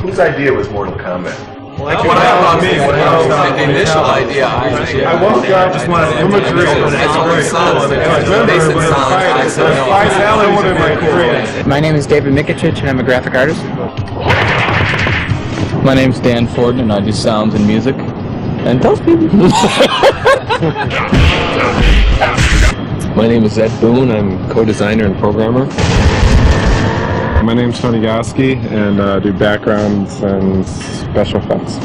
Whose idea was Mortal Kombat? Well, what about me? The initial idea, I woke up, just wanted imagery. My name is David Mikicic, and I'm a graphic artist. My name's Dan Forden, and I do sounds and music. And tell people. My name is Ed Boone. I'm co-designer and programmer. My name's Tony Goski, and do backgrounds and special effects.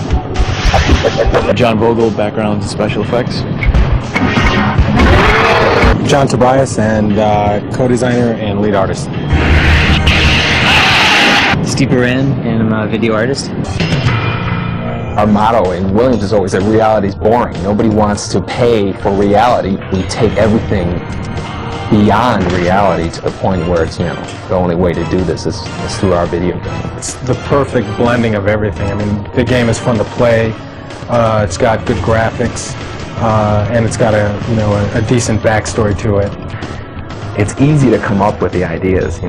John Vogel, backgrounds and special effects. John Tobias, and co-designer and lead artist. Steve Moran, and I'm a video artist. Our motto in Williams is always that reality's boring. Nobody wants to pay for reality. We take everything beyond reality to the point where it's, the only way to do this is through our video game. It's the perfect blending of everything. I mean, the game is fun to play. It's got good graphics, and it's got a decent backstory to it. It's easy to come up with the ideas,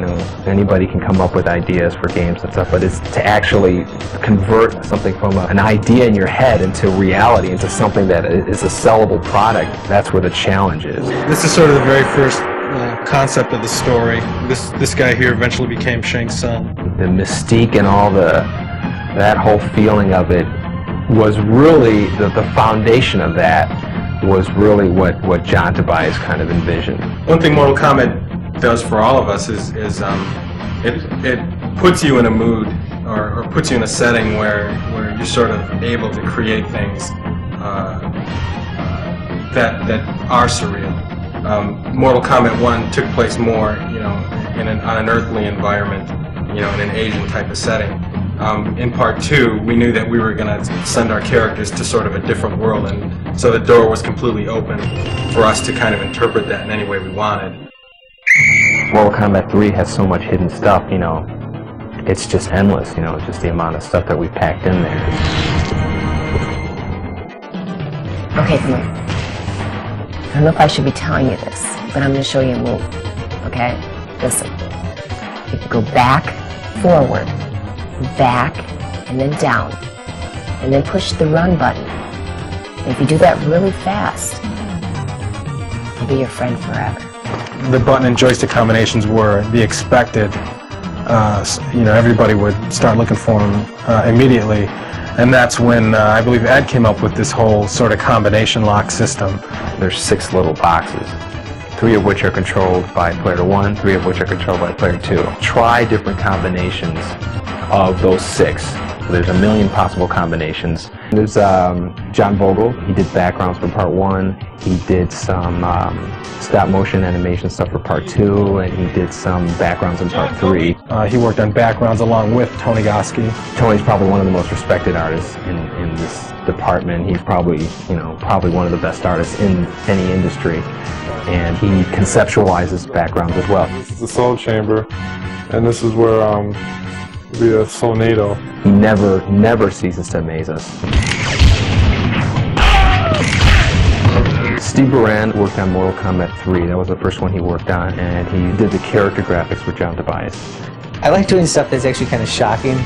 anybody can come up with ideas for games and stuff, but it's to actually convert something from an idea in your head into reality, into something that is a sellable product. That's where the challenge is. This is sort of the very first concept of the story. This guy here eventually became Shang Tsung. The mystique and all that whole feeling of it was really, the foundation of that was really what John Tobias kind of envisioned. One thing Mortal Kombat does for all of us is it puts you in a mood or puts you in a setting where you're sort of able to create things that are surreal. Mortal Kombat 1 took place more, on an earthly environment, in an Asian type of setting. In part 2, we knew that we were going to send our characters to sort of a different world, and so the door was completely open for us to kind of interpret that in any way we wanted. Mortal Kombat 3 has so much hidden stuff, it's just endless, just the amount of stuff that we packed in there. Okay, come on. I don't know if I should be telling you this, but I'm going to show you a move, okay? Listen. You can go back, forward, back, and then down, and then push the run button. And if you do that really fast, I'll be your friend forever. The button and joystick combinations were the expected. Everybody would start looking for them immediately, and that's when I believe Ed came up with this whole sort of combination lock system. There's 6 little boxes, 3 of which are controlled by player 1, 3 of which are controlled by player 2. Try different combinations of those 6. So there's a million possible combinations. There's John Vogel. He did backgrounds for part 1. He did some stop motion animation stuff for part 2, and he did some backgrounds in part 3. He worked on backgrounds along with Tony Goski. Tony's probably one of the most respected artists in this department. He's probably one of the best artists in any industry, and he conceptualizes backgrounds as well. This is the Soul Chamber, and this is where the Soulnado. He never ceases to amaze us. Steve Moran worked on Mortal Kombat 3. That was the first one he worked on, and he did the character graphics for John Tobias. I like doing stuff that's actually kind of shocking.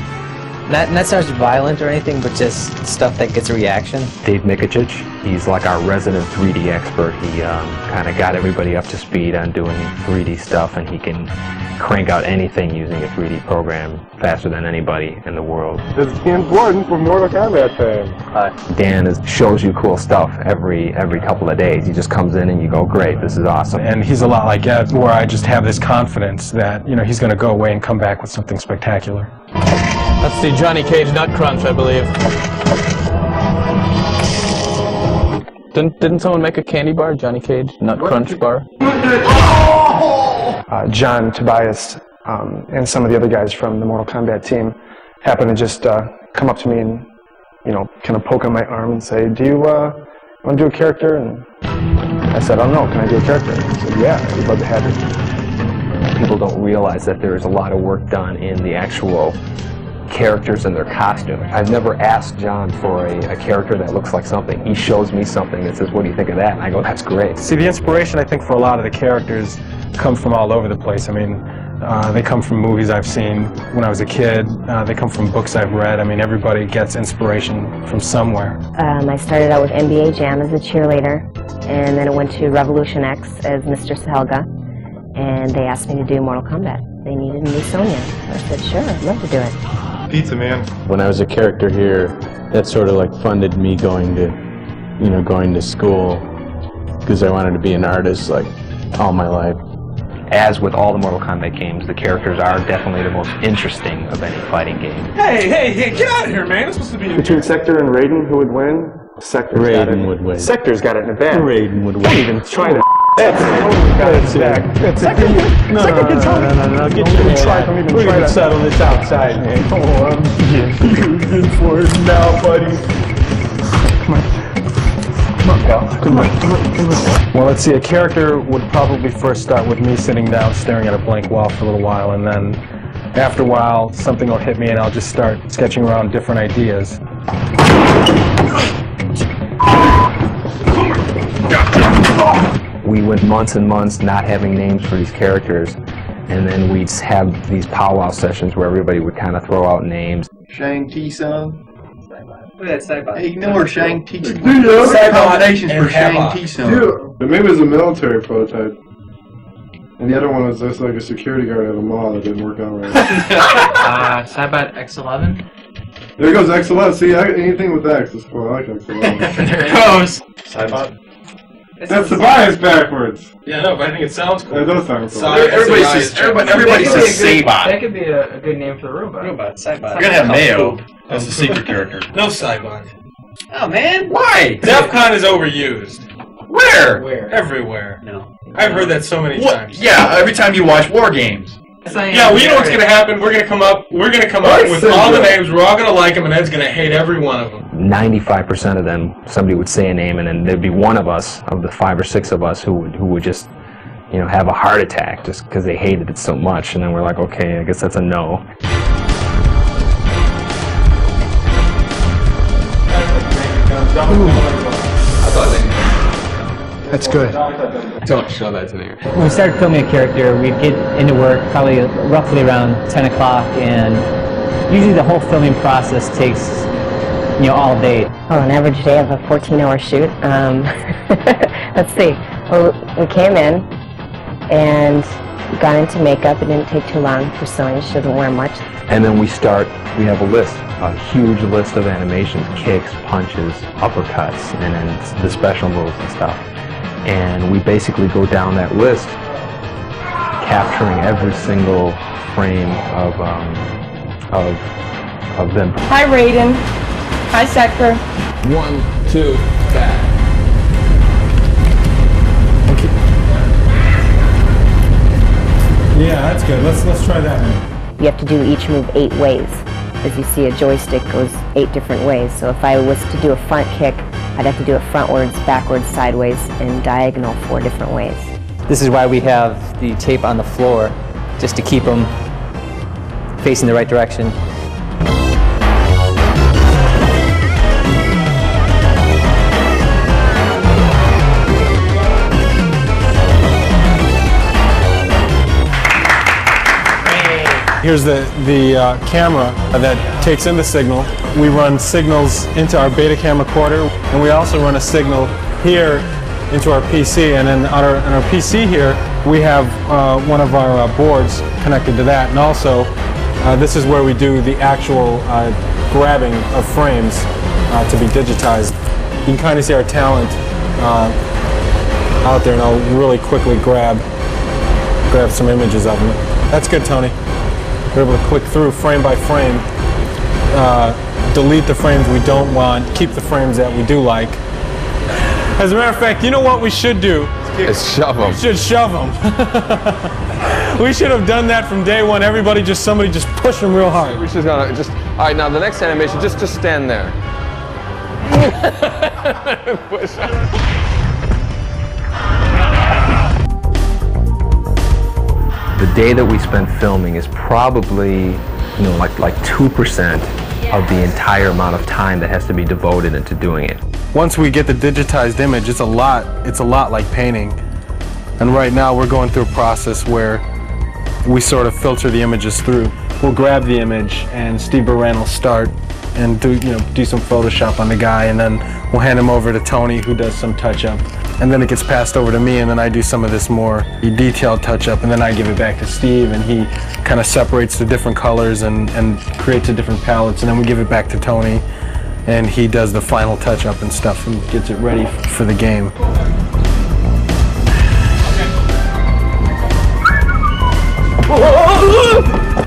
Not so much violent or anything, but just stuff that gets a reaction. Dave Mikicic, he's like our resident 3D expert. He kind of got everybody up to speed on doing 3D stuff, and he can crank out anything using a 3D program faster than anybody in the world. This is Dan Forden from Mortal Kombat fame. Dan shows you cool stuff every couple of days. He just comes in and you go, great, this is awesome. And he's a lot like Ed, where I just have this confidence that he's going to go away and come back with something spectacular. That's the Johnny Cage Nut Crunch, I believe. Didn't someone make a candy bar, Johnny Cage Nut Crunch bar? John Tobias and some of the other guys from the Mortal Kombat team happened to just come up to me and, kind of poke on my arm and say, do you want to do a character? And I said, oh no, can I do a character? And he said, yeah, I'd love to have it. People don't realize that there is a lot of work done in the actual characters and their costume. I've never asked John for a character that looks like something. He shows me something that says, what do you think of that? And I go, that's great. See, the inspiration, I think, for a lot of the characters come from all over the place. I mean, They come from movies I've seen when I was a kid. They come from books I've read. I mean, everybody gets inspiration from somewhere. I started out with NBA Jam as a cheerleader, and then I went to Revolution X as Mistress Helga, and they asked me to do Mortal Kombat. They needed me Sonya. I said, sure, I'd love to do it. Pizza man. When I was a character here, that sort of like funded me going to school because I wanted to be an artist like all my life. As with all the Mortal Kombat games, the characters are definitely the most interesting of any fighting game. Hey, get out of here, man. It's supposed to be Between Sector and Raiden, who would win? Sector's got it. Raiden would win. Sector's got it in the bag. Raiden would win. Don't even try that. That's it. That's it. Sector can tell me. No. Don't even try. Don't even try that. Settle this outside, man. Oh, I'm getting good for it now, buddy. Come on. Come on, pal. Come on. Well, let's see, a character would probably first start with me sitting down staring at a blank wall for a little while, and then after a while something will hit me and I'll just start sketching around different ideas. We went months and months not having names for these characters, and then we'd have these powwow sessions where everybody would kind of throw out names. Shang Tsung. Look at that Saibot. Ignore Shang Tsung. Saibot Combinations and for Shang Havoc. Tsung. But maybe it was a military prototype. And the other one was just like a security guard at a mall that didn't work out right. Saibot X11. There goes X11. See, anything with X is cool. I like X11. There it goes. Saibot. That's the bias backwards. Yeah, no, but I think it sounds cool. That does sound cool. Everybody says Saibot. That could be a good name for the robot. Saibot. You're gonna have Mayo as the secret character. No Saibot. Oh, man. Why? DEFCON is overused. Where? Everywhere. No. I've heard that so many times. Yeah, every time you watch War Games. Yeah, well, you know what's gonna happen? We're gonna come up with all the names. We're all gonna like them, and Ed's gonna hate every one of them. 95% of them, somebody would say a name, and then there'd be one of us, of the 5 or 6 of us, who would just, have a heart attack just because they hated it so much. And then we're like, okay, I guess that's a no. That's good. Don't show that to me. When we started filming a character, we'd get into work probably roughly around 10 o'clock, and usually the whole filming process takes, all day. Oh, an average day of a 14-hour shoot. Let's see. Well, we came in and got into makeup. It didn't take too long for Sonya. She doesn't wear much. And then we have a list, a huge list of animations, kicks, punches, uppercuts, and then the special moves and stuff. And we basically go down that list, capturing every single frame of them. Hi, Raiden. Hi, Sector. 1, 2, back. Yeah, that's good. Let's try that one. You have to do each move 8 ways. As you see, a joystick goes 8 different ways. So if I was to do a front kick, I'd have to do it frontwards, backwards, sideways, and diagonal 4 different ways. This is why we have the tape on the floor, just to keep them facing the right direction. Here's the camera that takes in the signal. We run signals into our Betacam recorder, and we also run a signal here into our PC. And then on our PC here, we have one of our boards connected to that. And also, this is where we do the actual grabbing of frames to be digitized. You can kind of see our talent out there, and I'll really quickly grab some images of them. That's good, Tony. We're able to click through frame by frame, delete the frames we don't want, keep the frames that we do like. As a matter of fact, you know what we should do? Is shove them. We should shove them. We should have done that from day one. Somebody just push them real hard. We're just gonna all right, now the next animation, just stand there. Push. The day that we spent filming is probably, like 2% of the entire amount of time that has to be devoted into doing it. Once we get the digitized image, it's a lot like painting. And right now we're going through a process where we sort of filter the images through. We'll grab the image, and Steve Baran will start and do some Photoshop on the guy, and then we'll hand him over to Tony, who does some touch-up. And then it gets passed over to me, and then I do some of this more detailed touch-up, and then I give it back to Steve, and he kind of separates the different colors and creates the different palettes, and then we give it back to Tony, and he does the final touch-up and stuff and gets it ready for the game.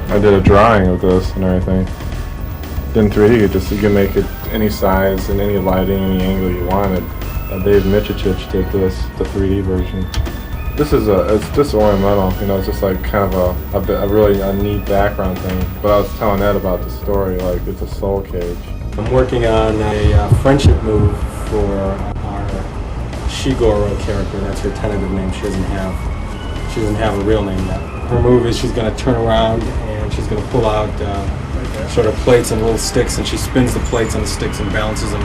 I did a drawing of this and everything. In 3D, you can make it any size and any lighting, any angle you wanted. Dave Michich did this, the 3D version. It's just ornamental, it's just like kind of a really neat background thing. But I was telling Ed about the story, like it's a soul cage. I'm working on a friendship move for our Shigoro character. That's her tentative name. She doesn't have a real name yet. Her move is she's going to turn around and she's going to pull out sort of plates and little sticks, and she spins the plates on the sticks and balances them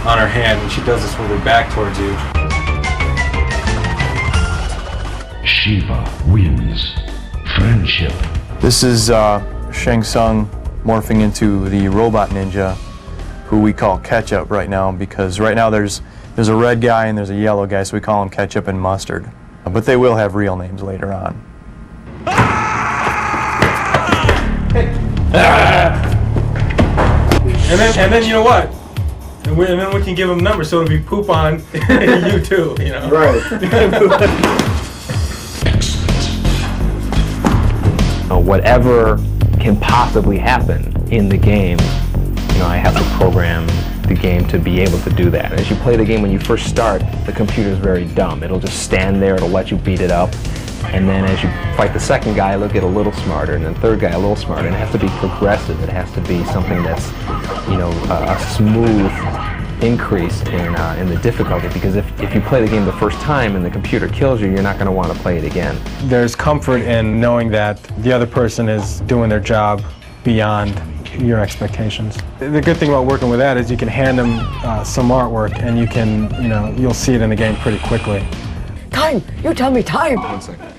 on her hand, and she does this with her back towards you. Shiva wins. Friendship. This is Shang Tsung morphing into the robot ninja, who we call Ketchup right now, because right now there's a red guy and there's a yellow guy, so we call them Ketchup and Mustard. But they will have real names later on. And then you know what? And then we can give them numbers, so it'll be poop on you too, Right. Whatever can possibly happen in the game, I have to program the game to be able to do that. As you play the game, when you first start, the computer is very dumb. It'll just stand there, it'll let you beat it up, and then as you fight the second guy, it'll get a little smarter, and then the third guy a little smarter, and it has to be progressive. It has to be something that's, a smooth increase in the difficulty, because if you play the game the first time and the computer kills you, you're not going to want to play it again. There's comfort in knowing that the other person is doing their job beyond your expectations. The good thing about working with that is you can hand them some artwork, and you can, you'll see it in the game pretty quickly. Time! You tell me time! 1 second.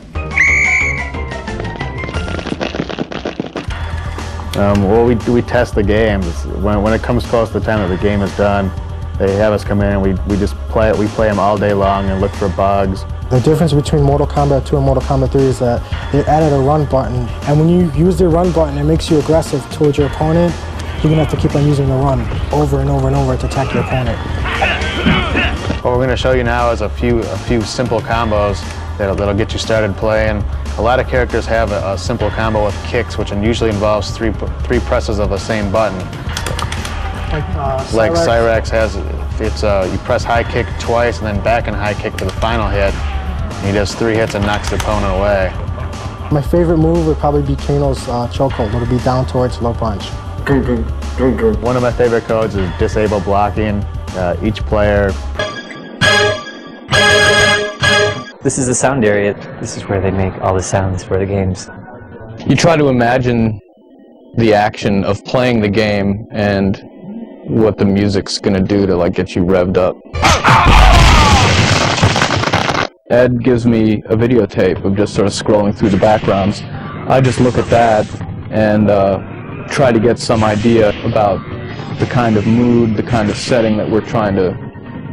Well, we test the games. When it comes close to the time that the game is done, they have us come in and we just play it. We play them all day long and look for bugs. The difference between Mortal Kombat 2 and Mortal Kombat 3 is that they added a run button, and when you use the run button, it makes you aggressive towards your opponent. You're gonna have to keep on using the run over and over and over to attack your opponent. What we're going to show you now is a few simple combos that'll get you started playing. A lot of characters have a simple combo with kicks, which usually involves three presses of the same button. Like Cyrax has, you press high kick twice and then back and high kick for the final hit. And he does 3 hits and knocks the opponent away. My favorite move would probably be Kano's chokehold. It'll be down towards low punch. One of my favorite codes is disable blocking. Each player. This is the sound area. This is where they make all the sounds for the games. You try to imagine the action of playing the game and what the music's gonna do to get you revved up. Ed gives me a videotape of just sort of scrolling through the backgrounds. I just look at that and try to get some idea about the kind of mood, the kind of setting that we're trying to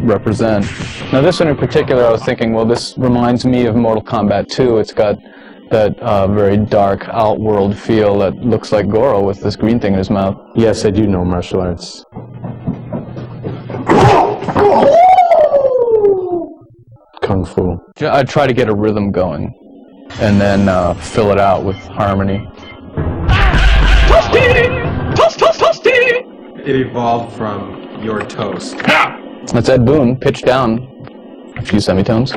represent. Now this one in particular, I was thinking, well, this reminds me of Mortal Kombat 2. It's got that very dark OUTWORLD feel that looks like Goro with this green thing in his mouth. Yes, I do know martial arts. Kung Fu. I try to get a rhythm going and then fill it out with harmony. It evolved from Your Toast. That's Ed Boon, pitched down a few semitones.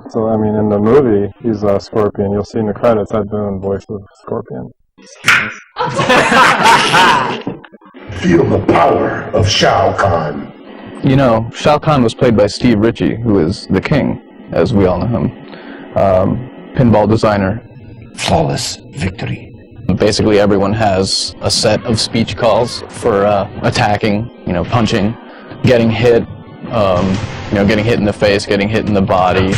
So, I mean, in the movie, he's Scorpion. You'll see in the credits, Ed Boon, voice of Scorpion. Feel the power of Shao Kahn. Shao Kahn was played by Steve Ritchie, who is the king, as we all know him. Pinball designer. Flawless victory. Basically, everyone has a set of speech calls for attacking, punching, getting hit, getting hit in the face, getting hit in the body.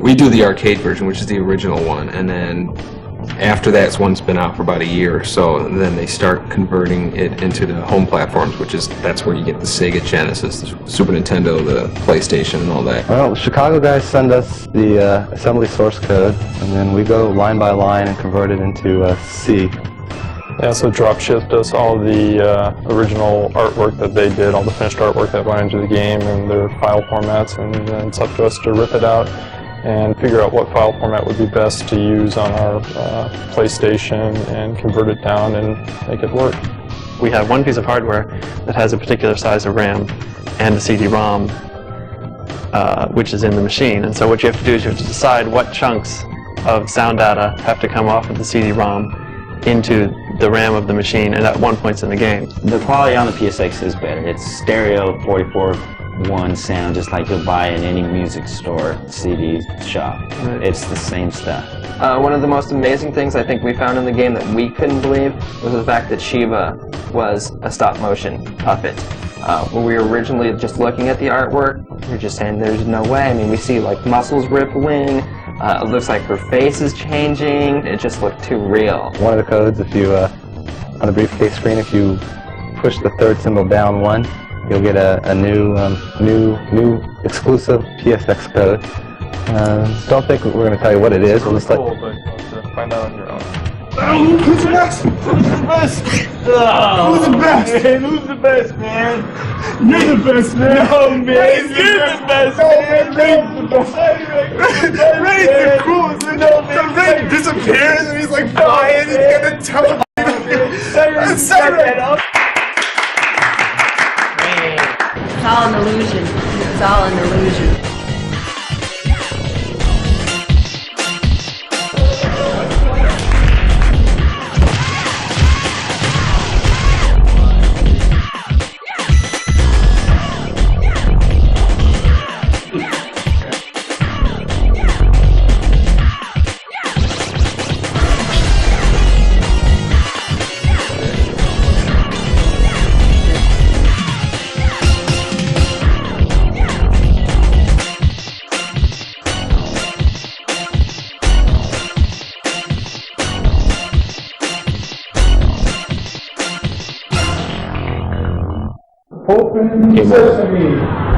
We do the arcade version, which is the original one, and then after that, it's one's been out for about a year or so, and then they start converting it into the home platforms, that's where you get the Sega Genesis, the Super Nintendo, the PlayStation, and all that. Well, the Chicago guys send us the assembly source code, and then we go line by line and convert it into C. Yeah, so drop shipped us all the original artwork that they did, all the finished artwork that went into the game and their file formats, and then it's up to us to rip it out and figure out what file format would be best to use on our PlayStation and convert it down and make it work. We have one piece of hardware that has a particular size of RAM and a CD-ROM, which is in the machine. And so what you have to do is you have to decide what chunks of sound data have to come off of the CD-ROM into the RAM of the machine, and at one point in the game. The quality on the PSX is better. It's stereo 44:1 sound, just like you'll buy in any music store, CD shop. Right. It's the same stuff. One of the most amazing things I think we found in the game that we couldn't believe was the fact that Shiva was a stop-motion puppet. When we were originally just looking at the artwork, we were just saying there's no way. I mean, we see like muscles rippling, it looks like her face is changing, it just looked too real. One of the codes, if you, on the briefcase screen, if you push the third symbol down one, you'll get a new exclusive PSX code. Don't think we're going to tell you what it is. We'll just let Cool, but find out on your own. Who's the best? Who's the best? Who's the best? Man, who's the best, man? You're the best, man. No, man. You're the best, man. Ray's the best. Ray's the coolest. No, man. Ray disappears and he's like flying. He's gonna tell him. It's all an illusion. It's all an illusion. Open sesame.